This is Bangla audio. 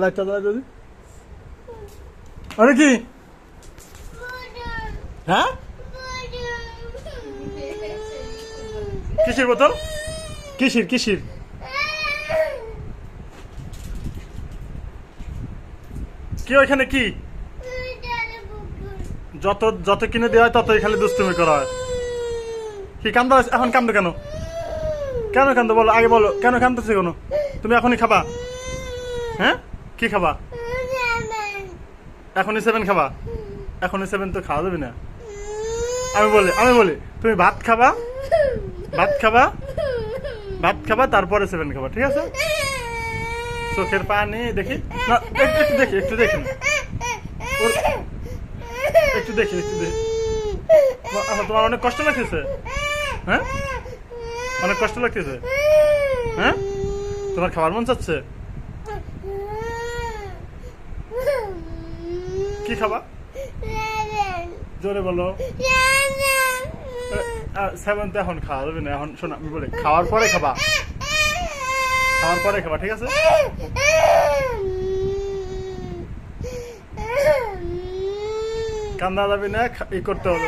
লাইটটা দাও যদি। আরে কি? হ্যাঁ, কিসের বোতল? কিসের কিসের? কি ওইখানে কি? যত যত কিনে দেওয়া হয় ততই খালি দুষ্টুমি করা হয়। কি কান্দো এখন? কান্দো কেন? কেন কান্দো বলো আগে, বলো কেন কান্দতেছে কেন? তুমি এখনই খাবা? হ্যাঁ, কি খাবা? এখনই 7 খাবা? এখনই 7 তো খাওয়া যাবে না। আমি বলি তুমি ভাত খাবা, ভাত খাবা, ভাত খাবা, তারপরে 7 খাবা, ঠিক আছে? চোখের পানি দেখি না, একটু দেখি, একটু দেখি না, একটু দেখি, একটু দেখি। তোমার অনেক কষ্ট লাগতেছে? হ্যাঁ, অনেক কষ্ট লাগতেছে? হ্যাঁ, তোমার খাবার মন চাচ্ছে? কি খাবা? জোরে বলো। 7 তো এখন খাওয়া যাবে না। এখন শোনো, আমি বলি খাওয়ার পরে খাবা, খাওয়ার পরে খাবা, ঠিক আছে? কান্দা যাবে না, ই করতে হবে।